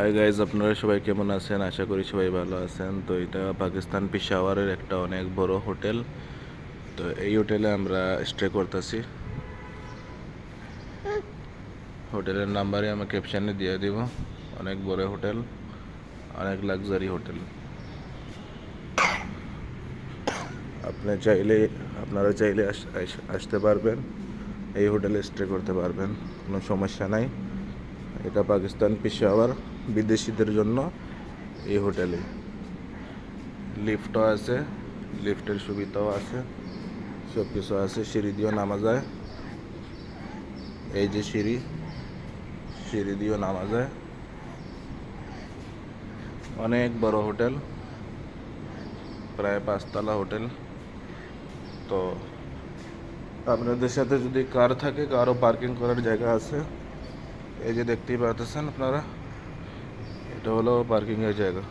Hi guys, আপনারা সবাই কেমন আছেন? আশা করি সবাই ভালো আছেন। তো এটা পাকিস্তান পেশাওয়ারের একটা অনেক বড় হোটেল। তো এই হোটেলে আমরা স্টে করতেছি। হোটেলের নাম্বারই আমি ক্যাপশনে দিয়ে দিব। অনেক বড় হোটেল, অনেক লাক্সারি হোটেল। আপনারা চাইলে আসতে পারবেন, এই হোটেলে স্টে করতে পারবেন, কোনো সমস্যা নাই। এটা পাকিস্তান পেশাওয়ার বিদেশিদের জন্য এই হোটেলে লিফটও আছে, লিফটের সুবিধাও আছে, সব কিছু আছে। সিঁড়ি দিয়েও নামা যায়। এই যে সিঁড়ি দিয়েও নামা যায়। অনেক বড় হোটেল, প্রায় 5 তলা হোটেল। তো আপনাদের সাথে যদি কার থাকে, কারও পার্কিং করার জায়গা আছে। এই যে দেখতেই পাচ্ছেন আপনারা, এটা হলো পার্কিংয়ের জায়গা।